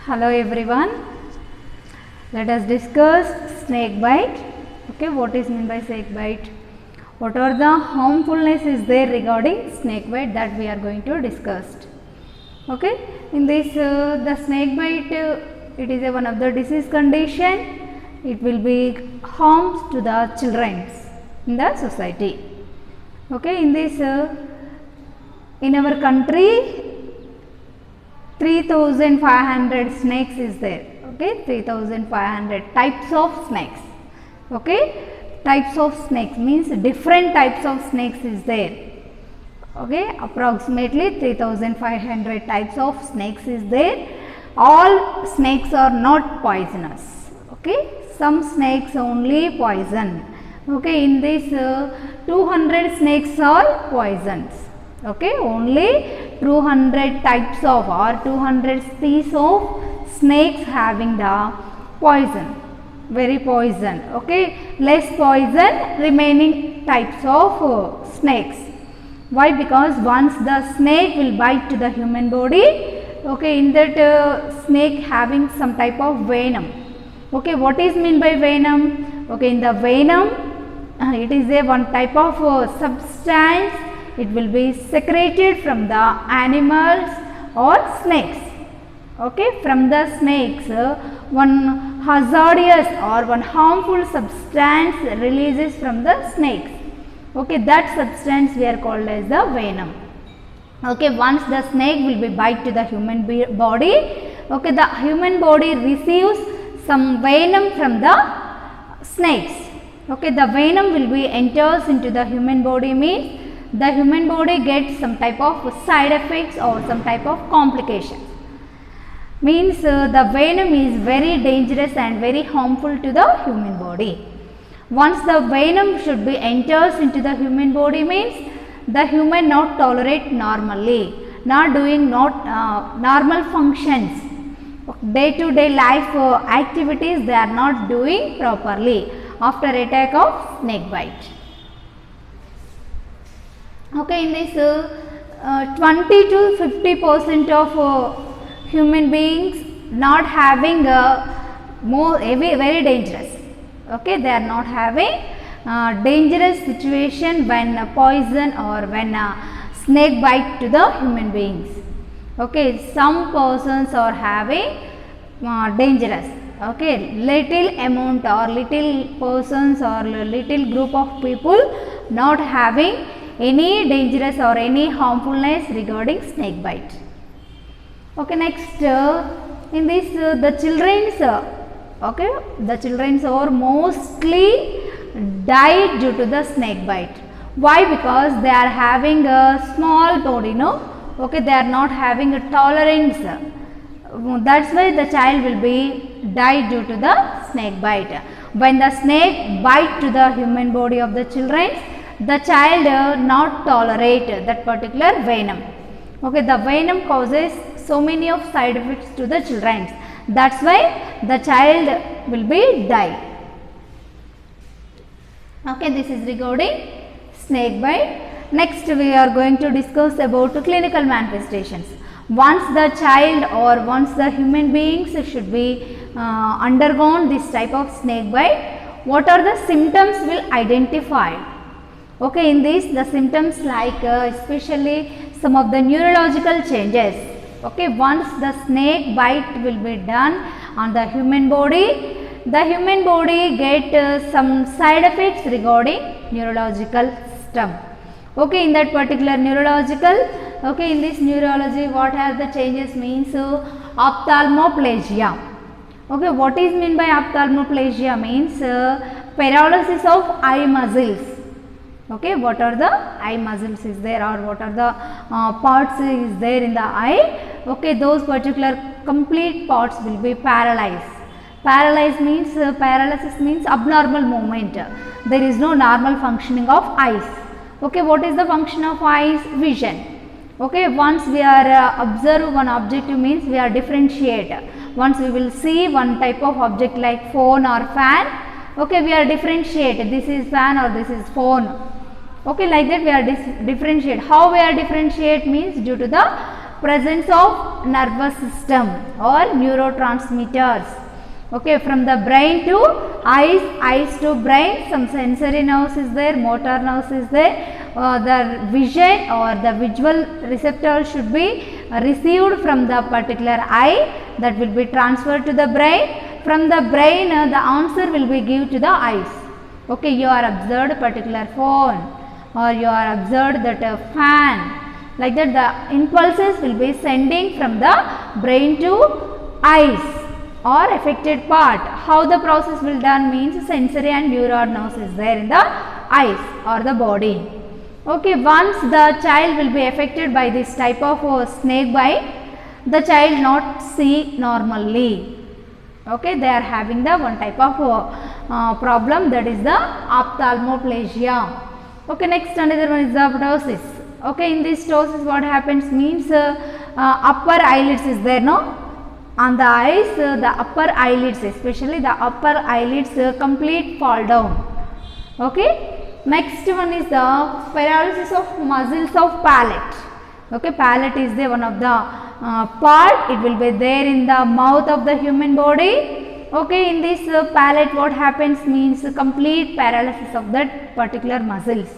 Hello everyone. Let us discuss snake bite. Okay, what is meant by snake bite? What are the harmfulness is there regarding snake bite that we are going to discuss. Okay, in this the snake bite it is one of the disease condition. It will be harms to the children in the society. Okay, in this in our country 3500 snakes is there. Okay, 3500 types of snakes. Okay, types of snakes means different types of snakes is there. Okay, approximately 3500 types of snakes is there. All snakes are not poisonous. Okay, some snakes only poison. Okay, in this 200 snakes are poisons. Okay, only 200 types of or 200 species of snakes having the poison, very poison. Okay, less poison remaining types of snakes. Why? Because once the snake will bite to the human body, okay, in that snake having some type of venom. Okay, what is mean by venom? Okay, in the venom it is a one type of substance. It will be secreted from the animals or snakes. Okay, from the snakes one hazardous or one harmful substance releases from the snakes. Okay, that substance we are called as the venom. Okay, once the snake will be bite to the human body, okay, the human body receives some venom from the snakes. Okay, the venom will be enters into the human body means the human body gets some type of side effects or some type of complications. Means the venom is very dangerous and very harmful to the human body. Once the venom should be enters into the human body means the human not tolerate normally, not doing normal functions, day to day life activities they are not doing properly after attack of snake bite. Okay, in this 20 to 50% of human beings not having very dangerous. Okay, they are not having dangerous situation when poison or when snake bite to the human beings. Okay, some persons are having dangerous. Okay, little amount or little persons or little group of people not having any dangerous or any harmfulness regarding snake bite. Okay, next in this the children's okay, the children's are mostly died due to the snake bite. Why? Because they are having a small body, no? Okay, they are not having a tolerance. That's why the child will be died due to the snake bite. When the snake bite to the human body of the children, the child not tolerate that particular venom. Okay, the venom causes so many of side effects to the children. That's why the child will be die. Okay, this is regarding snake bite. Next we are going to discuss about clinical manifestations. Once the child or once the human beings should be undergone this type of snake bite, what are the symptoms will identify? Okay, in this the symptoms like especially some of the neurological changes. Okay, once the snake bite will be done on the human body get some side effects regarding neurological system. Okay, in that particular neurological, okay, in this neurology what are the changes means ophthalmoplegia. Okay, what is mean by ophthalmoplegia means paralysis of eye muscles. Okay, what are the eye muscles is there or what are the parts is there in the eye. Okay, those particular complete parts will be paralyzed. Paralyzed means paralysis means abnormal movement. There is no normal functioning of eyes. Okay, what is the function of eyes? Vision. Okay, once we are observe one object means we are differentiate. Once we will see one type of object like phone or fan, okay, we are differentiate. This is fan or this is phone. Okay, like that we are differentiate. How we are differentiate means due to the presence of nervous system or neurotransmitters. Okay, from the brain to eyes, eyes to brain, some sensory nerves is there, motor nerves is there, the vision or the visual receptor should be received from the particular eye, that will be transferred to the brain. From the brain, the answer will be given to the eyes. Okay, you are observed a particular phone, or you are observed that a fan, like that the impulses will be sending from the brain to eyes or affected part. How the process will done means sensory and neural nerves is there in the eyes or the body. Okay, once the child will be affected by this type of snake bite, the child not see normally. Okay, they are having the one type of problem, that is the ophthalmoplegia. Okay, next another one is the ptosis. Okay, in this ptosis what happens means upper eyelids is there, no? On the eyes, the upper eyelids, especially the upper eyelids complete fall down. Okay, next one is the paralysis of muscles of palate. Okay, palate is the one of the part, it will be there in the mouth of the human body. Okay, in this palate what happens means complete paralysis of that particular muscles.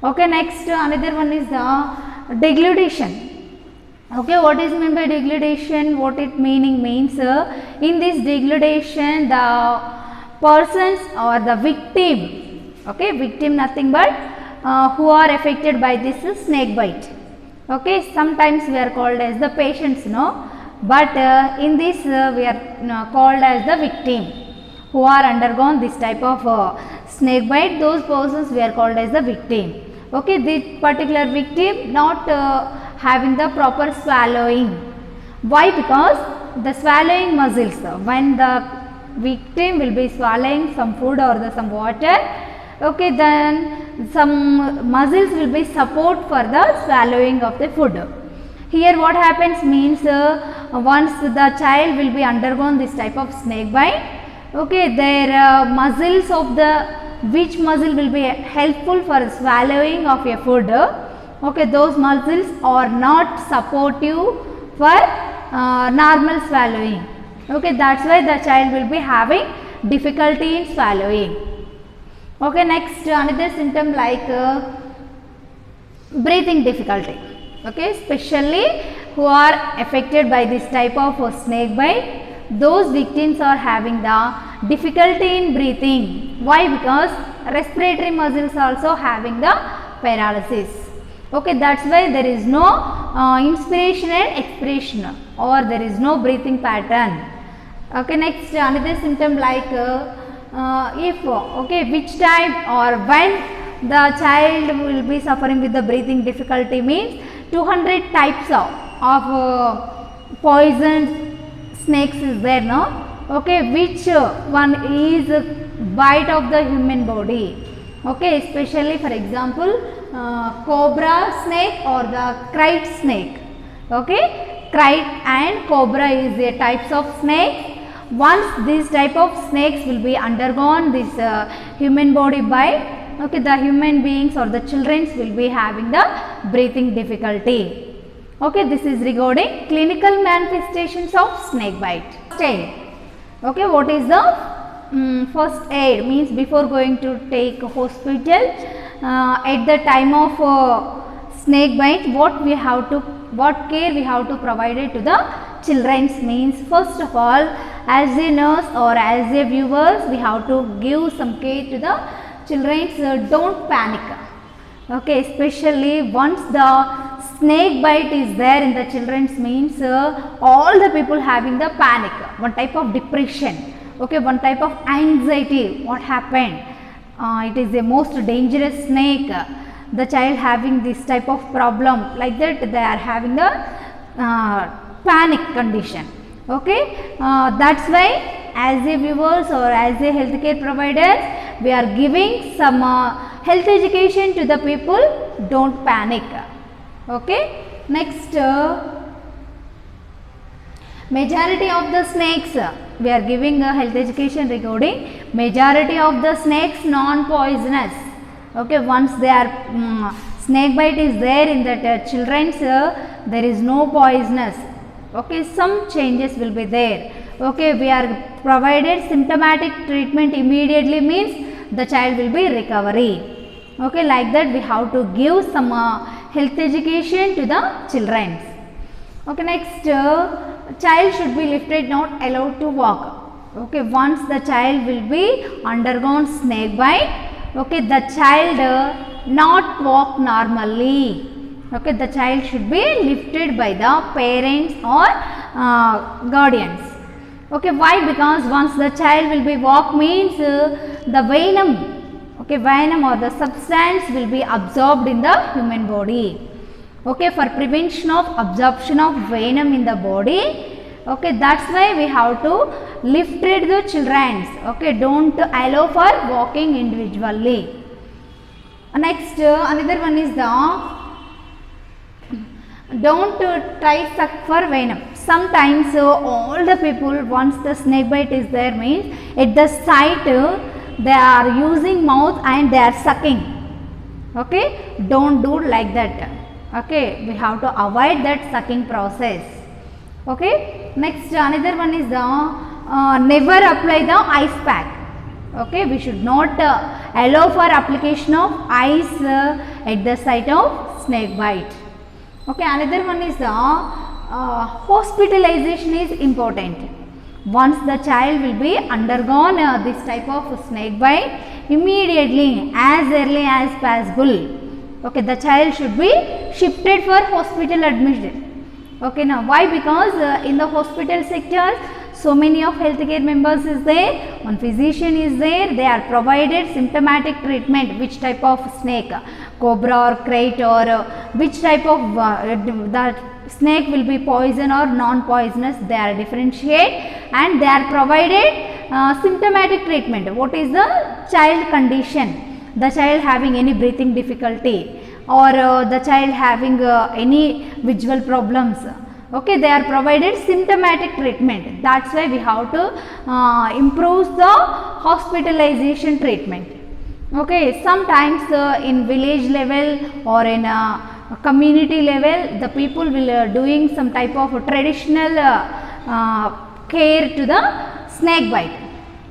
Okay, next another one is the deglutition. Okay, what is meant by deglutition? What it meaning means in this deglutition the persons or the victim, okay, victim nothing but who are affected by this snake bite. Okay, sometimes we are called as the patients, no, but in this we are called as the victim who are undergone this type of snake bite. Those persons we are called as the victim. Okay, this particular victim not having the proper swallowing. Why? Because the swallowing muscles, when the victim will be swallowing some food or some water, okay, then some muscles will be support for the swallowing of the food. Here what happens means once the child will be undergone this type of snake bite, okay, their muscles of the which muscle will be helpful for swallowing of a food, okay, those muscles are not supportive for normal swallowing. Okay, that's why the child will be having difficulty in swallowing. Okay, next another symptom like breathing difficulty. Okay, especially who are affected by this type of snake bite, those victims are having the difficulty in breathing. Why? Because respiratory muscles also having the paralysis. Okay, that's why there is no inspiration and expiration, or there is no breathing pattern. Okay, next another symptom like if, okay, which time or when the child will be suffering with the breathing difficulty means 200 types of poison snakes is there, no? Okay, which one is bite of the human body. Okay, especially for example cobra snake or the kite snake. Okay, kite and cobra is a types of snake. Once these type of snakes will be undergone this human body bite, okay, the human beings or the children will be having the breathing difficulty. Okay, this is regarding clinical manifestations of snake bite. First aid. Okay, what is the first aid means before going to take hospital, at the time of snake bite, what care we have to provide it to the children's means, first of all, as a nurse or as a viewers, we have to give some care to the children's. Don't panic. Okay, especially once the snake bite is there in the children's means all the people having the panic, one type of depression, okay, one type of anxiety. What happened? It is a most dangerous snake. The child having this type of problem, like that they are having the panic condition. Okay, that's why as a viewers or as a healthcare providers, we are giving some health education to the people. Don't panic. Okay, next majority of the snakes, we are giving a health education regarding majority of the snakes non-poisonous. Okay, once they are snake bite is there in that children's, there is no poisonous. Okay, some changes will be there. Okay, we are provided symptomatic treatment immediately means the child will be recovery. Okay, like that we have to give some health education to the children. Okay, next child should be lifted, not allowed to walk. Okay, once the child will be undergone snake bite, okay, the child not walk normally. Okay, the child should be lifted by the parents or guardians. Okay, why? Because once the child will be walk means the venom, okay, venom or the substance will be absorbed in the human body. Okay, for prevention of absorption of venom in the body. Okay, that's why we have to lift the children. Okay, don't allow for walking individually. Next, another one is the don't try suck for venom. Sometimes all the people, once the snake bite is there means at the site they are using mouth and they are sucking. Okay, don't do like that. Okay, we have to avoid that sucking process. Okay, next another one is the never apply the ice pack. Okay, we should not allow for application of ice at the site of snake bite. Okay, another one is the hospitalization is important. Once the child will be undergone this type of snake bite, immediately as early as possible, okay, the child should be shifted for hospital admission. Okay, now why? Because in the hospital sector so many of healthcare members is there, one physician is there, they are provided symptomatic treatment, which type of snake, cobra or crate, or which type of that snake will be poison or non-poisonous, they are differentiate and they are provided symptomatic treatment. What is the child condition? The child having any breathing difficulty or the child having any visual problems. Okay, they are provided symptomatic treatment. That's why we have to improve the hospitalization treatment. Okay, sometimes in village level or in community level, the people will doing some type of traditional care to the snake bite.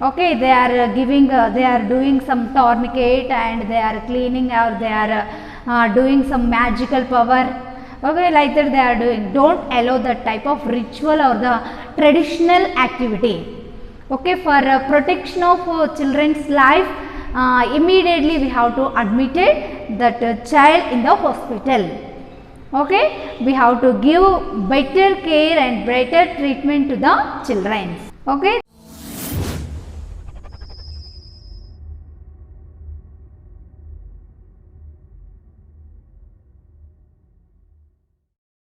Okay, they are giving, they are doing some tourniquet and they are cleaning or they are doing some magical power. Okay, like that they are doing. Don't allow that type of ritual or the traditional activity. Okay, for protection of children's life, immediately we have to admit that child in the hospital. Okay, we have to give better care and better treatment to the children. Okay.